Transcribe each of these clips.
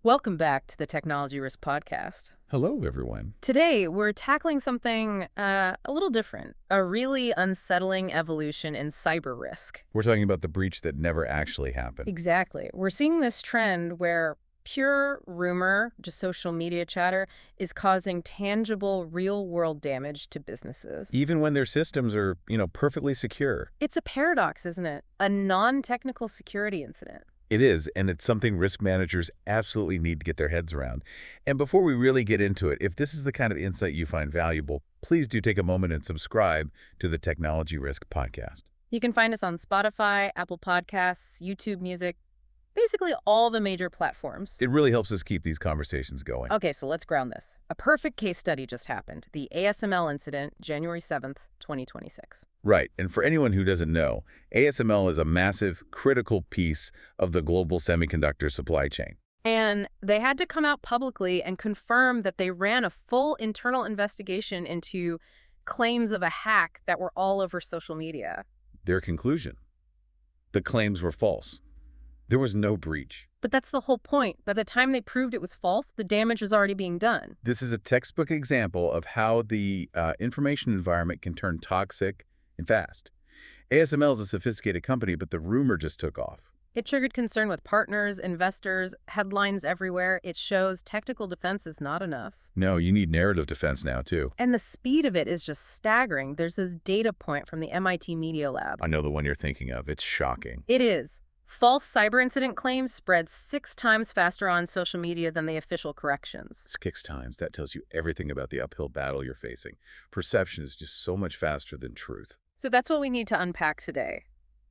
Welcome back to the Technology Risk Podcast. Hello, everyone. Today, we're tackling something a little different, a really unsettling evolution in cyber risk. We're talking about the breach that never actually happened. Exactly. We're seeing this trend where pure rumor, just social media chatter, is causing tangible, real-world damage to businesses. Even when their systems are, perfectly secure. It's a paradox, isn't it? A non-technical security incident. It is, and it's something risk managers absolutely need to get their heads around. And before we really get into it, if this is the kind of insight you find valuable, please do take a moment and subscribe to the Technology Risk Podcast. You can find us on Spotify, Apple Podcasts, YouTube Music, basically all the major platforms. It really helps us keep these conversations going. Okay, so let's ground this. A perfect case study just happened. The ASML incident, January 7th, 2026. Right, and for anyone who doesn't know, ASML is a massive, critical piece of the global semiconductor supply chain. And they had to come out publicly and confirm that they ran a full internal investigation into claims of a hack that were all over social media. Their conclusion: the claims were false. There was no breach. But that's the whole point. By the time they proved it was false, the damage was already being done. This is a textbook example of how the information environment can turn toxic and fast. ASML is a sophisticated company, but the rumor just took off. It triggered concern with partners, investors, headlines everywhere. It shows technical defense is not enough. No, you need narrative defense now, too. And the speed of it is just staggering. There's this data point from the MIT Media Lab. I know the one you're thinking of. It's shocking. It is. False cyber incident claims spread 6 times faster on social media than the official corrections. 6 times. That tells you everything about the uphill battle you're facing. Perception is just so much faster than truth. So that's what we need to unpack today.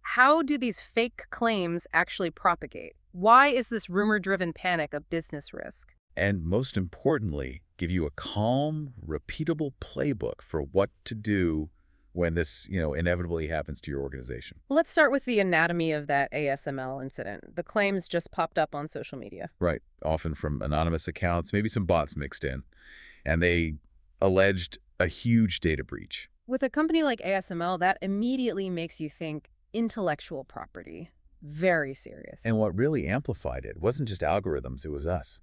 How do these fake claims actually propagate? Why is this rumor-driven panic a business risk? And most importantly, give you a calm, repeatable playbook for what to do when this, inevitably happens to your organization. Let's start with the anatomy of that ASML incident. The claims just popped up on social media. Right, often from anonymous accounts, maybe some bots mixed in. And they alleged a huge data breach. With a company like ASML, that immediately makes you think intellectual property. Very serious. And what really amplified it wasn't just algorithms, it was us.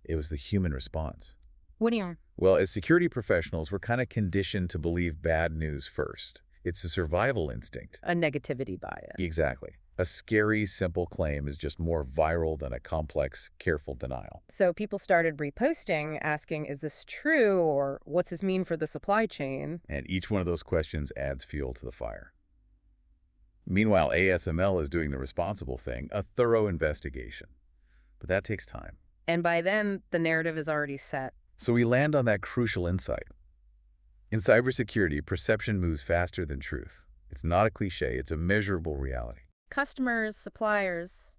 It was the human response. What do you mean? Well, as security professionals, we're kind of conditioned to believe bad news first. It's a survival instinct. A negativity bias. Exactly. A scary, simple claim is just more viral than a complex, careful denial. So people started reposting, asking, is this true? Or what's this mean for the supply chain? And each one of those questions adds fuel to the fire. Meanwhile, ASML is doing the responsible thing, a thorough investigation. But that takes time. And by then, the narrative is already set. So we land on that crucial insight. In cybersecurity, perception moves faster than truth. It's not a cliche, it's a measurable reality. Customers, suppliers,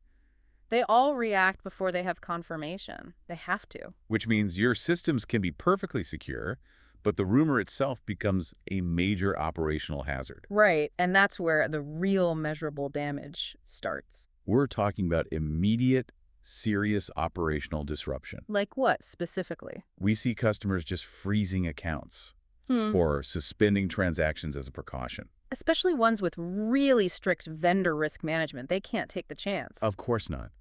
they all react before they have confirmation. They have to. Which means your systems can be perfectly secure, but the rumor itself becomes a major operational hazard. Right, and that's where the real measurable damage starts. We're talking about immediate, serious operational disruption. Like what, specifically? We see customers just freezing accounts or suspending transactions as a precaution. Especially ones with really strict vendor risk management. They can't take the chance. Of course not.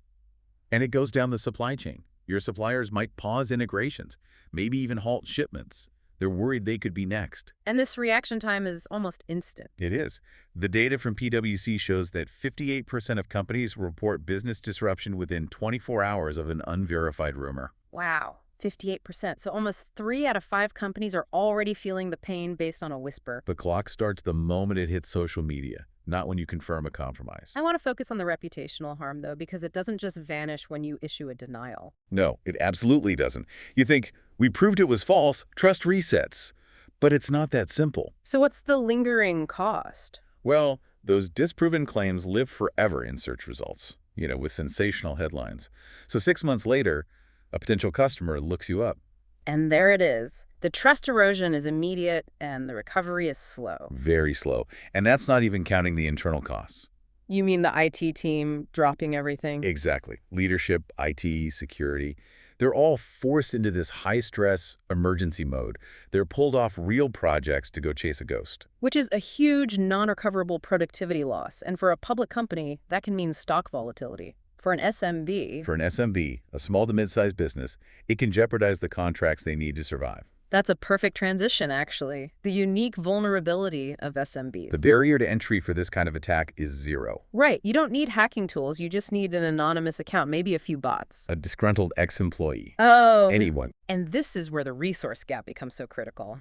And it goes down the supply chain. Your suppliers might pause integrations, maybe even halt shipments. They're worried they could be next. And this reaction time is almost instant. It is. The data from PwC shows that 58% of companies report business disruption within 24 hours of an unverified rumor. Wow, 58%. So almost 3 out of 5 companies are already feeling the pain based on a whisper. The clock starts the moment it hits social media, not when you confirm a compromise. I want to focus on the reputational harm, though, because it doesn't just vanish when you issue a denial. No, it absolutely doesn't. You think, we proved it was false, trust resets. But it's not that simple. So what's the lingering cost? Well, those disproven claims live forever in search results, with sensational headlines. So 6 months later, a potential customer looks you up. And there it is. The trust erosion is immediate and the recovery is slow. Very slow. And that's not even counting the internal costs. You mean the IT team dropping everything? Exactly. Leadership, IT, security. They're all forced into this high-stress emergency mode. They're pulled off real projects to go chase a ghost. Which is a huge non-recoverable productivity loss. And for a public company, that can mean stock volatility. For an SMB, For an SMB, a small to mid-sized business, it can jeopardize the contracts they need to survive. that's a perfect transition, actually. The unique vulnerability of The SMBs. barrier to entry for this kind of attack is zero. Right. You don't need hacking tools. You just need an anonymous account, maybe a few bots. A disgruntled ex-employee. Oh. Anyone. And this is where the resource gap becomes so critical.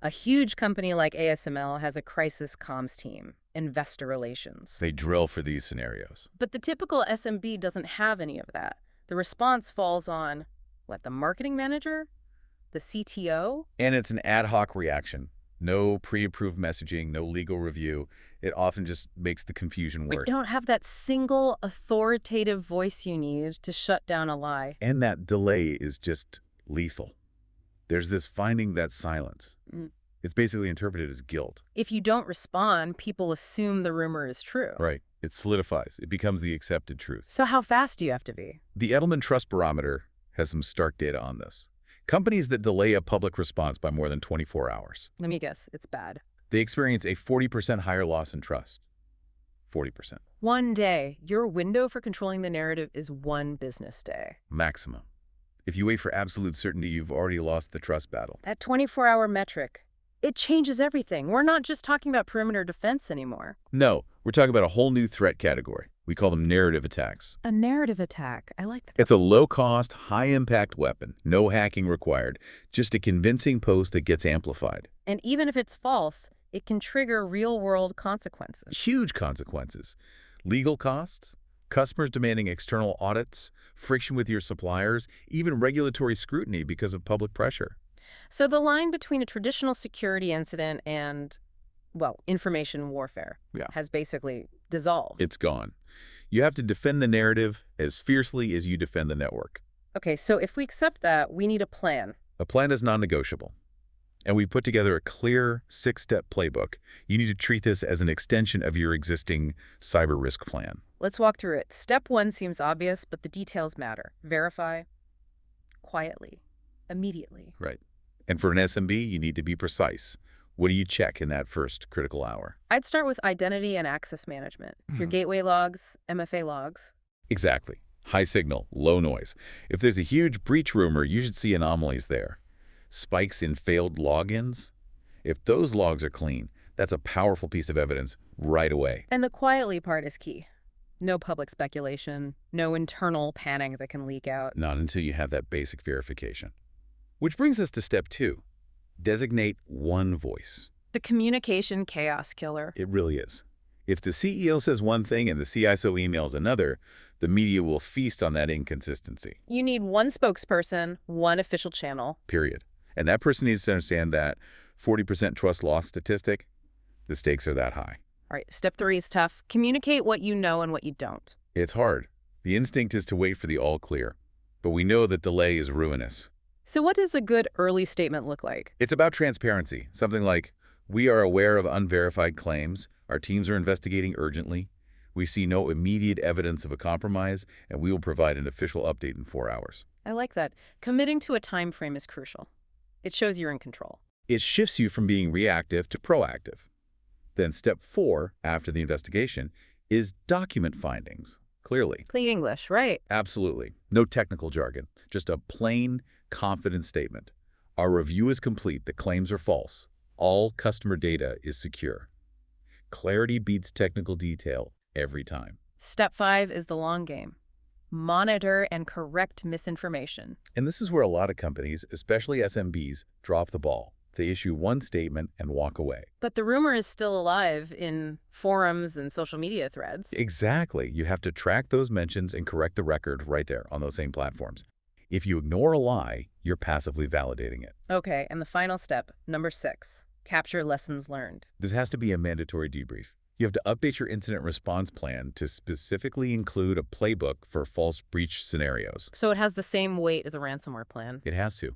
A huge company like ASML has a crisis comms team, investor relations. They drill for these scenarios. But the typical SMB doesn't have any of that. The response falls on, what, the marketing manager? The CTO? And it's an ad hoc reaction. No pre-approved messaging, no legal review. It often just makes the confusion We worse. don't have that single authoritative voice you need to shut down a lie. And that delay is just lethal. There's this finding that silence. Mm. It's basically interpreted as guilt. If you don't respond, people assume the rumor is true. Right. It solidifies. It becomes the accepted truth. So how fast do you have to be? The Edelman Trust Barometer has some stark data on this. Companies that delay a public response by more than 24 hours, Let me guess, it's bad. they experience a 40% higher loss in trust. 40%. One day, your window for controlling the narrative is one business day. Maximum. If you wait for absolute certainty, you've already lost the trust battle. That 24-hour metric, it changes everything. We're not just talking about perimeter defense anymore. No, we're talking about a whole new threat category. We call them narrative attacks. A narrative attack. I like that. It's a low-cost, high-impact weapon. No hacking required. Just a convincing post that gets amplified. And even if it's false, it can trigger real-world consequences. Huge consequences. Legal costs, customers demanding external audits, friction with your suppliers, even regulatory scrutiny because of public pressure. So the line between a traditional security incident and, well, information warfare has basically dissolved. It's gone. You have to defend the narrative as fiercely as you defend the network. Okay, so if we accept that, we need a plan. A plan is non-negotiable. And we put together a clear 6-step playbook. You need to treat this as an extension of your existing cyber risk plan. Let's walk through it. Step 1 seems obvious, but the details matter. Verify quietly, immediately. Right. And for an SMB, you need to be precise. What do you check in that first critical hour? I'd start with identity and access management. Your gateway logs, MFA logs. Exactly. High signal, low noise. If there's a huge breach rumor, you should see anomalies there. Spikes in failed logins. If those logs are clean, that's a powerful piece of evidence right away. And the quietly part is key. No public speculation, no internal panic that can leak out. Not until you have that basic verification. Which brings us to step 2. Designate one voice. The communication chaos killer. It really is. If the CEO says one thing and the CISO emails another, the media will feast on that inconsistency. You need one spokesperson, one official channel. Period. And that person needs to understand that 40% trust loss statistic, the stakes are that high. All right, step 3 is tough. Communicate what you know and what you don't. It's hard. The instinct is to wait for the all clear. But we know that delay is ruinous. So what does a good early statement look like? It's about transparency. Something like, we are aware of unverified claims. Our teams are investigating urgently. We see no immediate evidence of a compromise, and we will provide an official update in 4 hours. I like that. Committing to a time frame is crucial. It shows you're in control. It shifts you from being reactive to proactive. Then step 4, after the investigation, is document findings, clearly. Clean English, right? Absolutely. No technical jargon. Just a plain, confident statement. Our review is complete. The claims are false. All customer data is secure. Clarity beats technical detail every time. Step 5 is the long game. Monitor and correct misinformation. And this is where a lot of companies, especially SMBs, drop the ball. They issue one statement and walk away. But the rumor is still alive in forums and social media threads. Exactly. You have to track those mentions and correct the record right there on those same platforms. If you ignore a lie, you're passively validating it. Okay, and the final step, number 6, capture lessons learned. This has to be a mandatory debrief. You have to update your incident response plan to specifically include a playbook for false breach scenarios. So it has the same weight as a ransomware plan. It has to.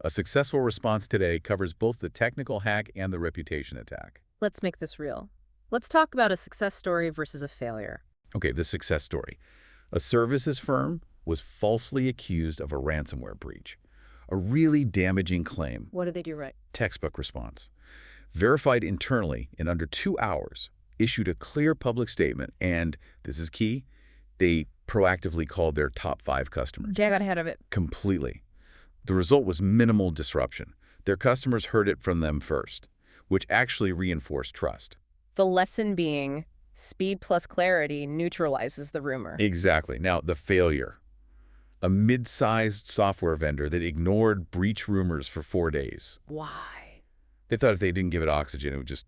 A successful response today covers both the technical hack and the reputation attack. Let's make this real. Let's talk about a success story versus a failure. Okay, the success story. A services firm was falsely accused of a ransomware breach. A really damaging claim. What did they do right? Textbook response. Verified internally in under 2 hours, issued a clear public statement, and, this is key, they proactively called their top 5 customers. They got ahead of it. Completely. The result was minimal disruption. Their customers heard it from them first, which actually reinforced trust. The lesson being speed plus clarity neutralizes the rumor. Exactly. Now, the failure. A mid-sized software vendor that ignored breach rumors for 4 days. Why? They thought if they didn't give it oxygen, it would just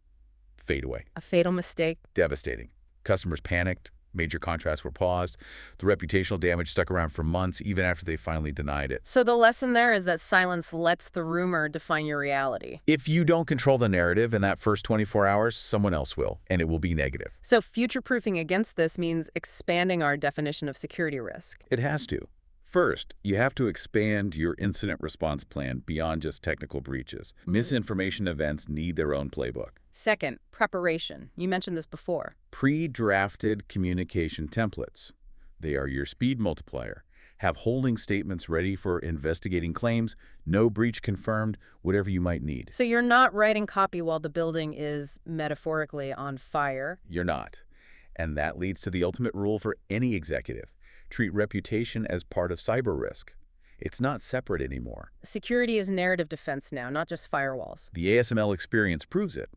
fade away. A fatal mistake. Devastating. Customers panicked. Major contracts were paused. The reputational damage stuck around for months, even after they finally denied it. So the lesson there is that silence lets the rumor define your reality. If you don't control the narrative in that first 24 hours, someone else will, and it will be negative. So future-proofing against this means expanding our definition of security risk. It has to. First, you have to expand your incident response plan beyond just technical breaches. Misinformation events need their own playbook. Second, preparation. You mentioned this before. Pre-drafted communication templates. They are your speed multiplier. Have holding statements ready for investigating claims, no breach confirmed, whatever you might need. So you're not writing copy while the building is metaphorically on fire. You're not. And that leads to the ultimate rule for any executive. Treat reputation as part of cyber risk. It's not separate anymore. Security is narrative defense now, not just firewalls. The ASML experience proves it.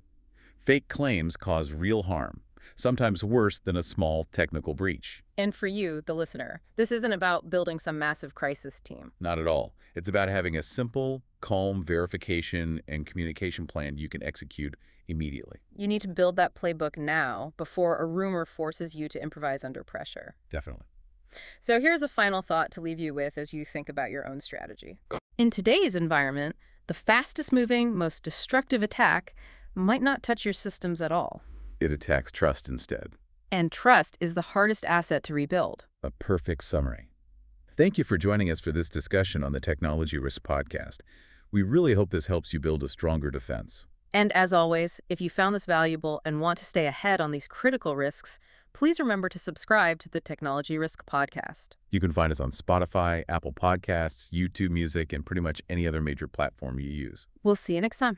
Fake claims cause real harm, sometimes worse than a small technical breach. And for you, the listener, this isn't about building some massive crisis team. Not at all. It's about having a simple, calm verification and communication plan you can execute immediately. You need to build that playbook now before a rumor forces you to improvise under pressure. Definitely. So here's a final thought to leave you with as you think about your own strategy. In today's environment, the fastest moving, most destructive attack might not touch your systems at all. It attacks trust instead. And trust is the hardest asset to rebuild. A perfect summary. Thank you for joining us for this discussion on the Technology Risk Podcast. We really hope this helps you build a stronger defense. And as always, if you found this valuable and want to stay ahead on these critical risks, please remember to subscribe to the Technology Risk Podcast. You can find us on Spotify, Apple Podcasts, YouTube Music, and pretty much any other major platform you use. We'll see you next time.